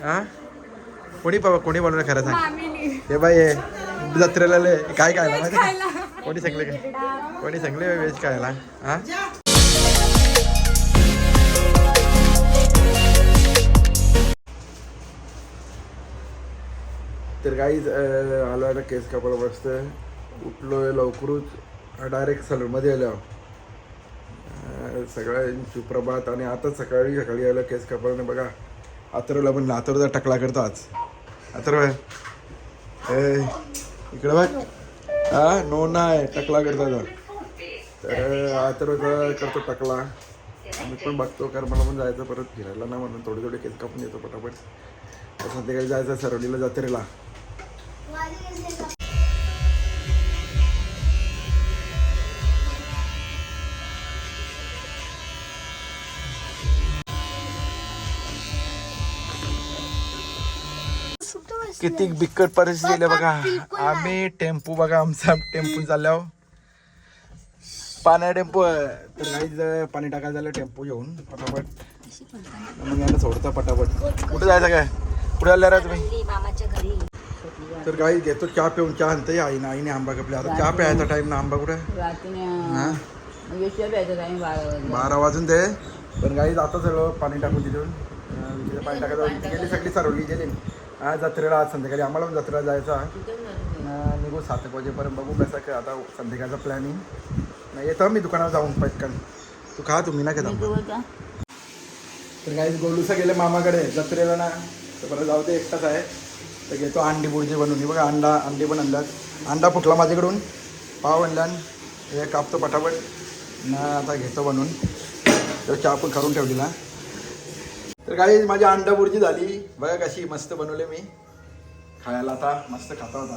हा कोणी बनवलं खरं सांग. हे बाई जत्रेला काय खायला माहिती कोणी सांगले व्हेज खायला हा. तर काहीच आलो आता केस कापायला बसत उठलोय लवकरच डायरेक्ट सलूनमध्ये आलो. सगळ्यांची सुप्रभात. आणि आता सकाळी आलं केस कापायला. बघा अथर्वला पण अथर्वचा टकला करतो आज. अथर्व इकडे बघ हा नो नाही टकला करतो आता. तर अथर्वचा करतो टकला. मी पण बघतो कारण मला पण जायचं परत फिरायला ना म्हणून थोडे केस कापून येतो पटापट. संध्याकाळी जायचं सरवलीला जत्रेला. किती बिकट परिस्थिती बघा. आम्ही टेम्पो बघा आमचा टेम्पो चालल्यावर पाण्या टेम्पो तर काहीच पाणी टाकायला झालं टेम्पो घेऊन पटापट. मग यांना सोडता पटापट. कुठे जायचं काय कुठे आल्या रा तुम्ही. तर काही घेतो चहा पिऊन. चहा आणते आईने आंबा कपले. आता चहा प्यायचा टाइम ना. आंबा कुठे 12 वाजून ते. पण काही आता सगळं पाणी टाकून तिथून पाणी टाकायचं गेली सगळी सरवली गेली. आज जत्रेला आज संध्याकाळी आम्हाला पण जत्रेला जायचा निघू 7 वाजेपर्यंत. बघू कसं काय आता संध्याकाळचा प्लॅनिंग. नाही येतो मी दुकानावर जाऊन पटकन. तू खा तुम्ही ना घेता. तर काही गोलूसा गेले मामाकडे जत्रेला ना. तर परत जाऊ ते एकटाच आहे. तर घेतो अंडी बुर्जी बनवून. बघा अंडी पण आणल्यात. अंडा फुटला माझ्याकडून. पाव आणला हे कापतो पटापट ना. आता घेतो बनवून. तर चहा पण करून ठेवलेला. तर काही माझी अंडा बुर्जी झाली. बघा कशी मस्त बनवले मी खायला. आता मस्त खाता होता.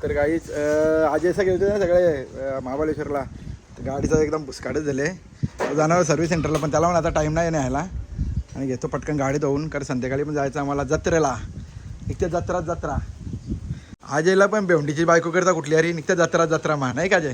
तर काहीच अजय सगळे होते ना सगळे महाबळेश्वरला. तर गाडीचा एकदम भुसकाटच झाले. जाणार सर्व्हिस सेंटरला पण त्याला पण आता टाईम नाही न्यायला. आणि घेतो पटकन गाडी धुवून. कारण संध्याकाळी पण जायचं आम्हाला जत्रेला. निघते जत्रा. अजयला पण भेंडीची बायको करता कुठली अरे. निघते जत्रा मा नाही का अजय.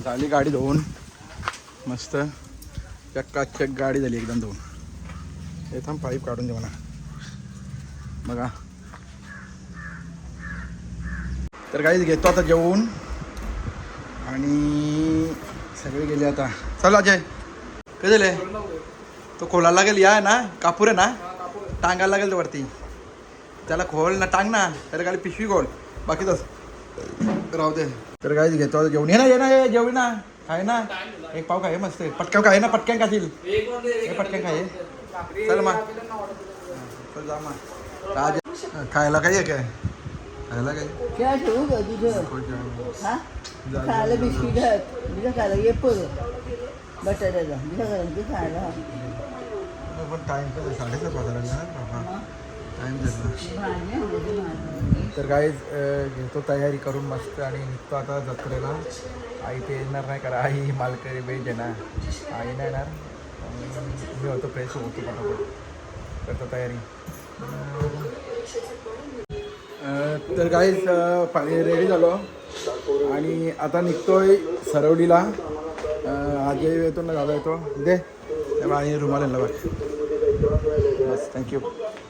झाली गाडी धुवून मस्त. चक्काचक गाडी झाली एकदम धुवून. हे थांब पाईप काढून दे मला. बघा तर काहीच घेतो आता जेवून. आणि सगळे गेले आता. चल अजय काय झाले. तो खोलायला लागेल या ना. कापूर आहे ना टांगायला लागेल तो वरती. त्याला खोल ना टांग ना. त्याला खाली पिशवी खोल. बाकी तस राहू दे. तर काहीच घेतो आता जेवण. ये ना जेवण ना. आहे ना एक पाव खाय मस्त. पटकन खाय ना. पटकन खातील पटकन खाय. चल मग चल जा मग. राज खायला काही आहे काय. खायला काही खायला बिस्किट खायला ये बटाट्याचा खायला. पण टाईम कसं 7:30 वाजला टाईम झाला. तर काहीच घेतो तयारी करून मस्त. आणि निघतो आता जत्रेला. आई ते येणार नाही कारण आई मालकरी बेज आहे ना. आई नाही येणार. मी होतो फ्रेश होतो पटापट करतो तयारी. तर काहीच रेडी झालो. आणि आता निघतोय सरवलीला. आजही येतो ना दादा येतो दे. आणि रुमाल आणला बघ बस. थँक्यू.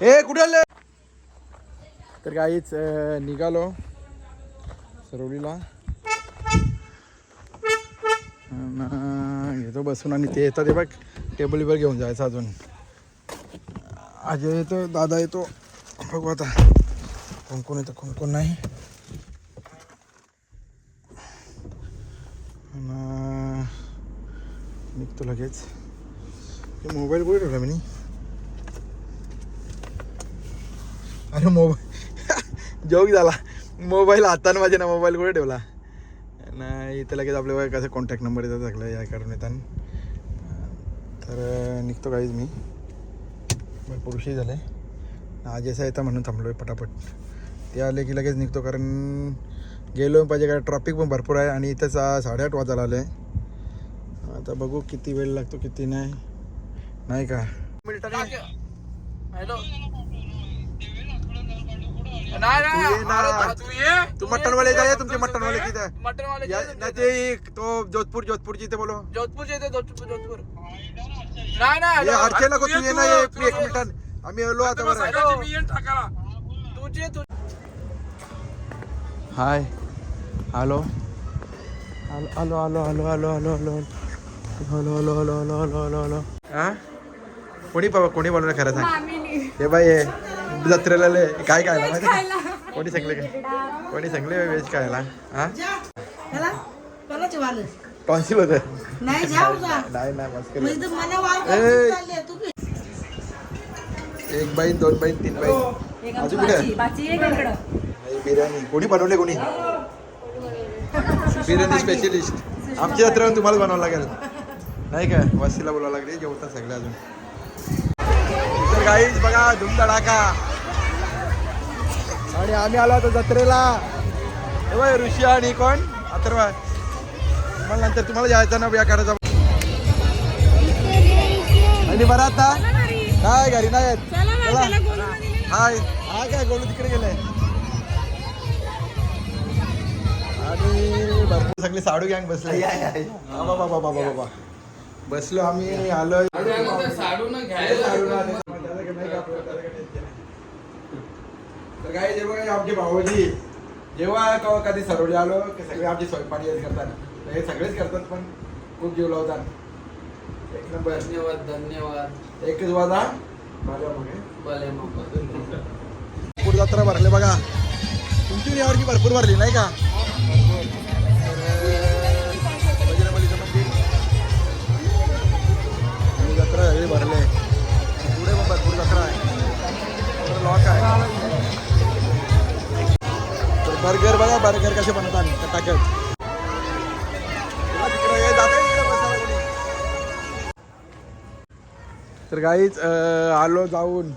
ए कुठे आले. तर काहीच निघालो सरवलीला. घेतो बसून. आणि ते येतात ते बघ टेबल घेऊन जायचं अजून. अजय येतो, दादा येतो, बघू आता कोण कोण येतं कोण कोण नाही. निघतो लगेच. मोबाईल कुठे ठेवला मी? अरे मोबाईल जोक झाला. मोबाईल हातानं माझ्या ना मोबाईल कुठे ठेवला नाही. इथं लगेच आपल्या कसं कॉन्टॅक्ट नंबर येतात सगळं या करून येतात. तर निघतो काहीच मी भरपूर उशीर झाले. आज असं येतं म्हणून थांबलो आहे पटापट. ते आले की लगेच निघतो कारण गेलो पाहिजे काय ट्रॉफिक पण भरपूर आहे आणि इथंच 8:30 वाजायला आलं आहे. आता बघू किती वेळ लागतो किती नाही नाही का. हॅलो तू मटनवाले जाय तुमचे मटनवाले किती मटनवाले ते तो जोधपूरची ते बोलो जोधपूरचे येते जोधपूर नाही नाही हरचे नको तू ये ना ये 1 मिनिट आम्ही आलो आता बरं. Hi hello hello hello hello hello hello hello hello hello hello hello hello hello hello हां कोणी बोलवलं खरं सांग. हे बाई हे जत्रेला काय खायला माहिती कोणी सांगले व्हेज खायला. हां टॉन्सिल होतं नाही मस्त एक बाईन 2 बाईन 3 बाईन अजून कुठे बिर्याणी कोणी बनवले कोणी बिर्याणी स्पेशलिस्ट आमची जत्रा तुम्हाला बनवावं लागेल नाही का. वस्तीला बोलावं लागले जेवतात सगळे अजून. तर गाईज बघा धुमधडाका आणि आम्ही आलो आता जत्रेला. बघ ऋषी आणि कोण अथर्व. मला नंतर तुम्हाला जायचं ना या करायचा आणि बरं आता काय घरी नाही आहेत. हाय हाय काय गोलू तिकडे गेले आणि भरपूर सगळे साडू गँग बसले. बाबा बाबा बाबा बसलो आम्ही आलोय. तर काय जेव्हा आमचे भाऊजी जेव्हा कधी सरोडे आलो की सगळे आमची स्वयंपाक करतात हे सगळेच करतात पण खूप जीव लावतात. एक नंबर धन्यवाद एकच वाजा भरपूर जत्रा भरले बघा. तुमची यावरची भरपूर भरली नाही का. बजरंगबलीचं मंदिर जत्रा सगळी भरले. पुढे पण भरपूर जत्रा आहे लॉक आहे. तर बर्गर बघा बर्गर कसे बनवतात टाकत. तर गाईच आलो जाऊन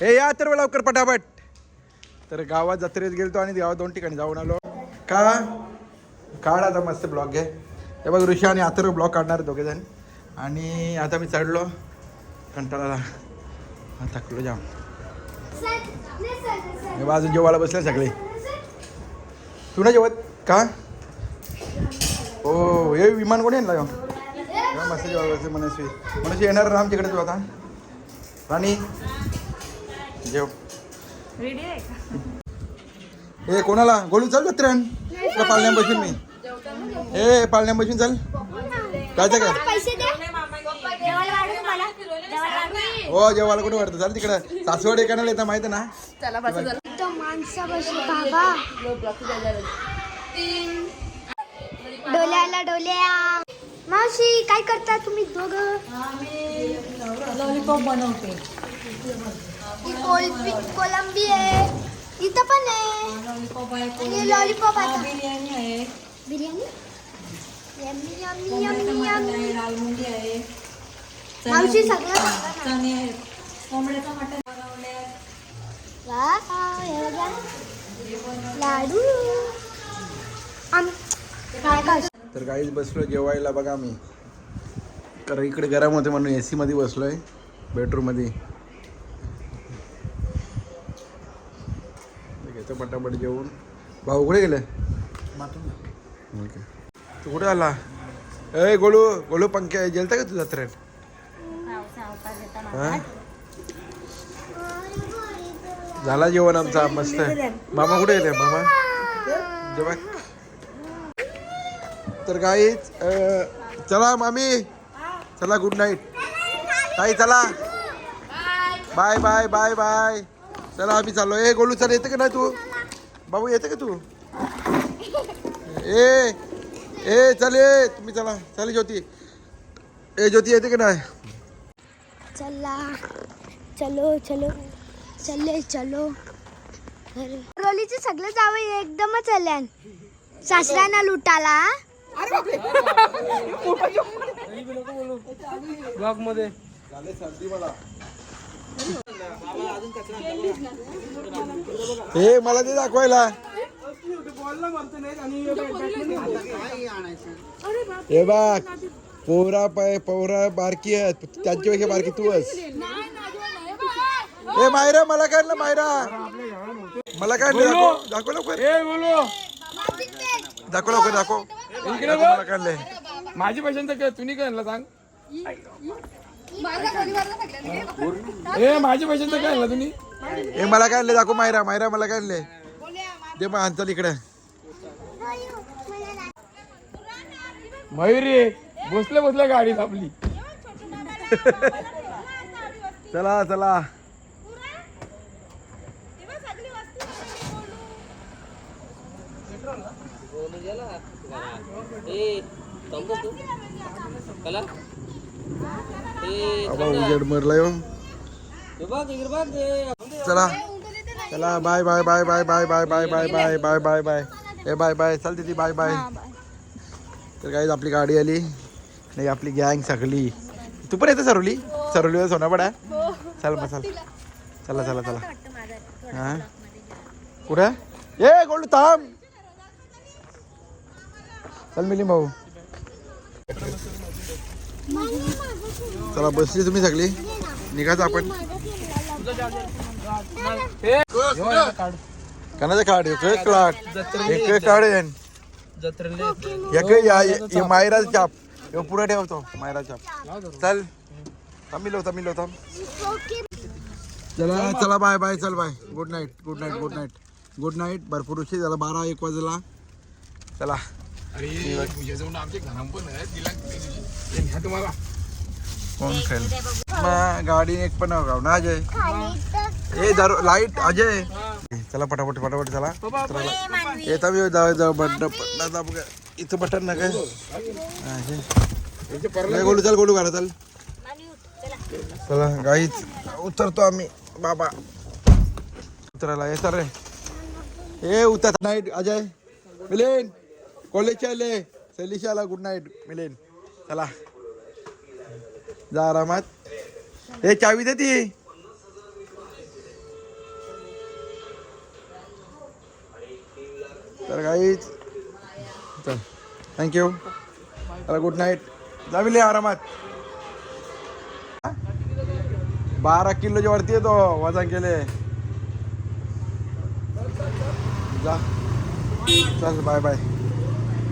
हे या तर लवकर पटापट. तर गावात जत्रेत गेलतो आणि गावात 2 ठिकाणी जाऊन आलो. का काढ आता मस्त ब्लॉग घे. हे बघ ऋषी आणि अथर्व ब्लॉग काढणार दोघेजण. आणि आता मी चढलो कंटाळाला थकलो जाम. हे बाजून जेवायला बसले सगळे. तू ना जेवत का हो हे विमान कोणी आणला मस्त जेवायला बसले. मनस्वी येणार ना आमच्याकडे तू आता राणी जेव रेडी आहे का. ए कोणाला गोळू चल जत्रेन तुला पाळण्यात बसून मी ए पाळण्यात बसून चल काय काय हो जेवायला कुठे वाटतं चाल तिकडं सासवड एकाला येतं माहिती ना. डोल्या मावशी काय करता तुम्ही दोघं. लॉलीपॉप बनवते. कोलंबी आहे इथं पण आहे. लॉलीपॉप आहे आणि लॉलीपॉप आता बिर्याणी आहे. बिर्याणी यम्मी यम्मी टमाटर यम्मी मटण यम्मी. आहे. लालमुंगी आहे. मावशी सगळं सांगा ना. चणे आहेत. कोंबड्याचं मटण बनवले. वाव, हे बघा. लाडू काय काय. तर काहीच बसलो जेवायला बघा मी. कारण इकडे गरम होते म्हणून AC मध्ये बसलोय बेडरूममध्ये. घेतो पटापट जेवून. भाऊ कुठे गेले ओके तू कुठे आला. ए गोलू पंख्या जेलता का तू जत्रेत. हा झाला जेवण आमचा मस्त. मामा कुठे गेले मामा जेव्हा. तर गाईच चला मामी चला गुड नाईट ताई चला बाय बाय बाय बाय. चला आम्ही चाललो. ए गोलू चल, येते का नाही तू? बाबू येते का तू? ए ए चल ये तुम्ही, चला चल ज्योती. ए ज्योती येते का नाही? चला चलो चलो चले चलो. रोलीचे सगळे जावई एकदमच आल्यान सासऱ्यांना लुटाला. ब्लॉग मध्ये हे मला ते दाखवायला. हे बघ पोरा बारकी आहेत, त्यांच्यापेक्षा बारकी तू आहेस. ए मायरा मला काढलं, मायरा मला काढलं. दाखव लवकर, दाखव लवकर, दाखव. मला काढलंय. माझी पैशांचं काय तुम्ही काय सांग. ए माझ्या पैशांचं काय तुम्ही. ए मला काढले, दाखव. मायरा मायरा मला काढले. दे मग हांचल इकडे. मयुरी बसल्या बसल्या गाडीत आपली. चला चला. उजेड मरलाय. चला चला. Bye bye bye bye bye bye bye bye bye bye bye bye. ए बाय बाय. चल तिथे बाय बाय. तर काहीच आपली गाडी आली नाही, आपली गँग सगळी. तू पण येते सरोली? सरोलीवर सोनापडा. चल मग चल. चला चला चला. हा कुठं? ए गोल्ड थांब. चल मिली भाऊ. चला बसली तुम्ही सगळी, निघायचं आपण. कणाचं कार्ड? एक कार्ड एक मायराचा चाप पुढे ठेवतो. मायरा चाप. चल थांबिलो थांबिलो थांब. चला चला बाय बाय. चल bye. Good night good night good night good night. भरपूर उशीर झाला, 12-1 वाजला. चला. तुम्हाला कोण खेळ गाडी एक पण ना अजय. ए दारू लाईट अजय. चला पटापट पटापट चला. येता मी बटन इथं बटन ना काय. गोलू चल, गोलू घाला चल. चला गाईच उतरतो आम्ही. बाबा उतरायला येतात रे. ए उतर. नाईट अजय. मिलिन कॉलेजच्या आले. सैलिशाला गुड नाईट मिलिन. चला जा आरामात. हे चावी दे ती. तर काहीच चल. थँक्यू. चला गुड नाईट. जा मिले आरामात. 12 किलोच्या वरती येतो वजन केले. जा चल bye bye.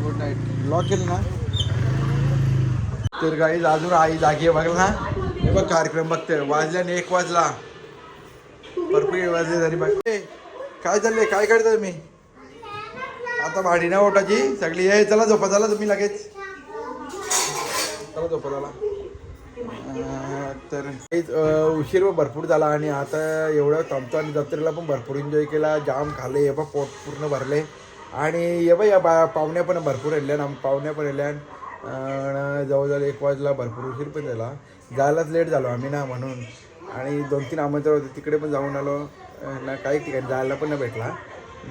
Good night. Lock केली ना. तर गाईज अजून आई जागी बघला ना. हे बघ कार्यक्रम बघते. वाजल्याने 1 वाजला. भरपूर वाजले तरी बघ. काय चाललंय, काय करता तुम्ही आता? भाडी ना ओटाची सगळी. ये चला झोपा. चला तुम्ही लगेच. चला झोपा झाला. तर उशीर भरपूर झाला आणि आता एवढं थांबतो. आणि जत्रेला पण भरपूर एन्जॉय केला. जाम खाल्ले. हे बघ पोट पूर्ण भरले. आणि हे बघ या पाहुण्या पण भरपूर येल्या. पाहुण्या पण येल्या. जवळजवळ 1 वाजला. भरपूर उशीर पण झाला. जायलाच लेट झालो आम्ही ना म्हणून. आणि 2-3 आमंत्रण होते, तिकडे पण जाऊन आलो ना. काही ठिकाणी जायला पण नाही भेटला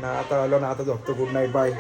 ना. आता आलो ना. आता झोपतो. Good night bye.